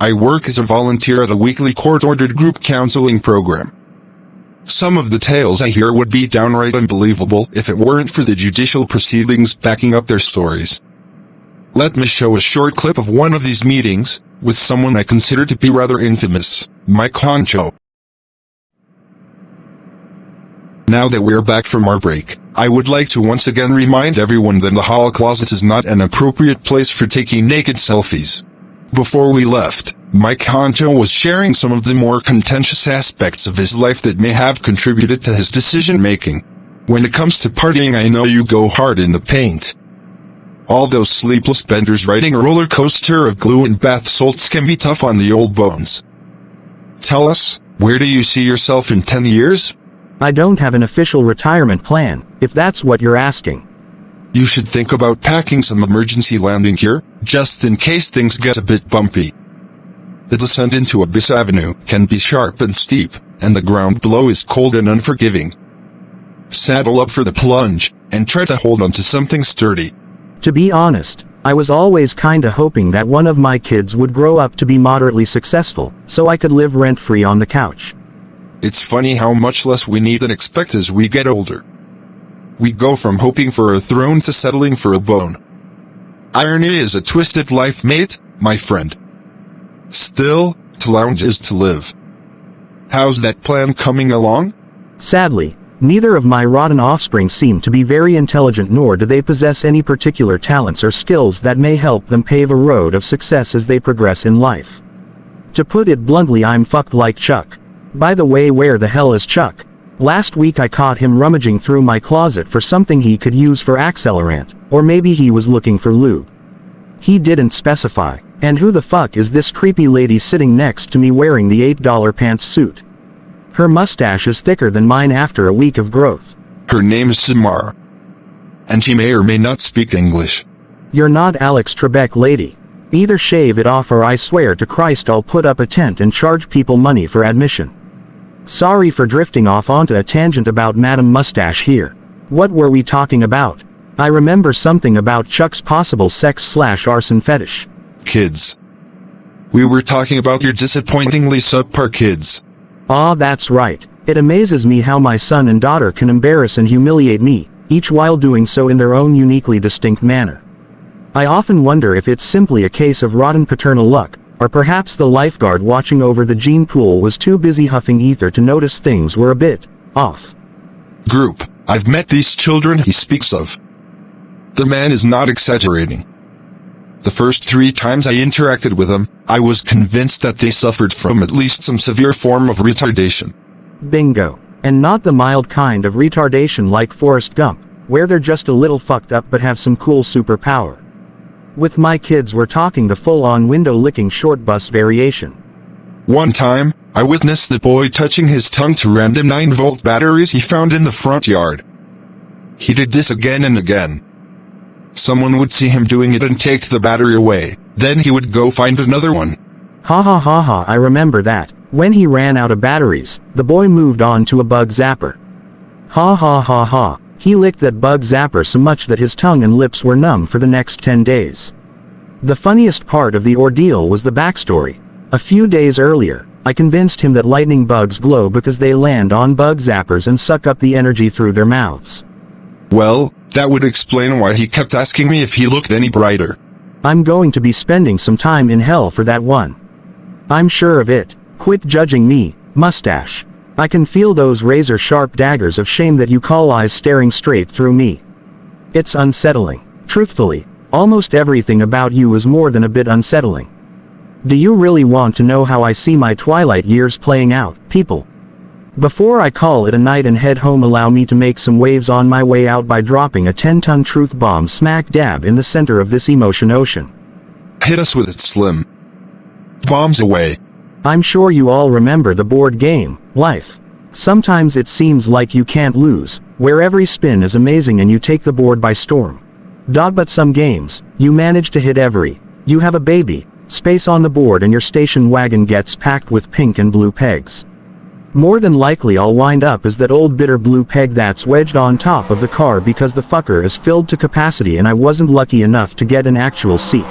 I work as a volunteer at a weekly court-ordered group counseling program. Some of the tales I hear would be downright unbelievable if it weren't for the judicial proceedings backing up their stories. Let me show a short clip of one of these meetings, with someone I consider to be rather infamous, my concho. Now that we're back from our break, I would like to once again remind everyone that the hall closet is not an appropriate place for taking naked selfies. Before we left, Mike Honcho was sharing some of the more contentious aspects of his life that may have contributed to his decision-making. When it comes to partying, I know you go hard in the paint. All those sleepless benders riding a roller coaster of glue and bath salts can be tough on the old bones. Tell us, where do you see yourself in 10 years? I don't have an official retirement plan, if that's what you're asking. You should think about packing some emergency landing gear, just in case things get a bit bumpy. The descent into Abyss Avenue can be sharp and steep, and the ground below is cold and unforgiving. Saddle up for the plunge, and try to hold on to something sturdy. To be honest, I was always kinda hoping that one of my kids would grow up to be moderately successful, so I could live rent-free on the couch. It's funny how much less we need than expect as we get older. We go from hoping for a throne to settling for a bone. Irony is a twisted life, mate, my friend. Still, to lounge is to live. How's that plan coming along? Sadly, neither of my rotten offspring seem to be very intelligent, nor do they possess any particular talents or skills that may help them pave a road of success as they progress in life. To put it bluntly, I'm fucked like Chuck. By the way, where the hell is Chuck? Last week I caught him rummaging through my closet for something he could use for accelerant, or maybe he was looking for lube. He didn't specify. And who the fuck is this creepy lady sitting next to me wearing the $8 pantsuit? Her mustache is thicker than mine after a week of growth. Her name is Samara. And she may or may not speak English. You're not Alex Trebek, lady. Either shave it off or I swear to Christ I'll put up a tent and charge people money for admission. Sorry for drifting off onto a tangent about Madam Mustache here. What were we talking about? I remember something about Chuck's possible sex/arson fetish. Kids. We were talking about your disappointingly subpar kids. Ah, that's right. It amazes me how my son and daughter can embarrass and humiliate me, each while doing so in their own uniquely distinct manner. I often wonder if it's simply a case of rotten paternal luck, or perhaps the lifeguard watching over the gene pool was too busy huffing ether to notice things were a bit off. Group, I've met these children he speaks of. The man is not exaggerating. The first 3 times I interacted with them, I was convinced that they suffered from at least some severe form of retardation. Bingo. And not the mild kind of retardation like Forrest Gump, where they're just a little fucked up but have some cool superpower. With my kids we're talking the full-on window-licking short bus variation. One time, I witnessed the boy touching his tongue to random 9-volt batteries he found in the front yard. He did this again and again. Someone would see him doing it and take the battery away, then he would go find another one. Ha ha ha ha, I remember that. When he ran out of batteries, the boy moved on to a bug zapper. Ha ha ha ha, he licked that bug zapper so much that his tongue and lips were numb for the next 10 days. The funniest part of the ordeal was the backstory. A few days earlier, I convinced him that lightning bugs glow because they land on bug zappers and suck up the energy through their mouths. Well, that would explain why he kept asking me if he looked any brighter. I'm going to be spending some time in hell for that one. I'm sure of it. Quit judging me, mustache. I can feel those razor-sharp daggers of shame that you call eyes staring straight through me. It's unsettling. Truthfully, almost everything about you is more than a bit unsettling. Do you really want to know how I see my twilight years playing out, people? Before I call it a night and head home, allow me to make some waves on my way out by dropping a 10-ton truth bomb smack dab in the center of this emotion ocean. Hit us with it, Slim. Bombs away. I'm sure you all remember the board game, Life. Sometimes it seems like you can't lose, where every spin is amazing and you take the board by storm. But some games, you manage to hit every. You have a baby, space on the board and your station wagon gets packed with pink and blue pegs. More than likely I'll wind up as that old bitter blue peg that's wedged on top of the car because the fucker is filled to capacity and I wasn't lucky enough to get an actual seat.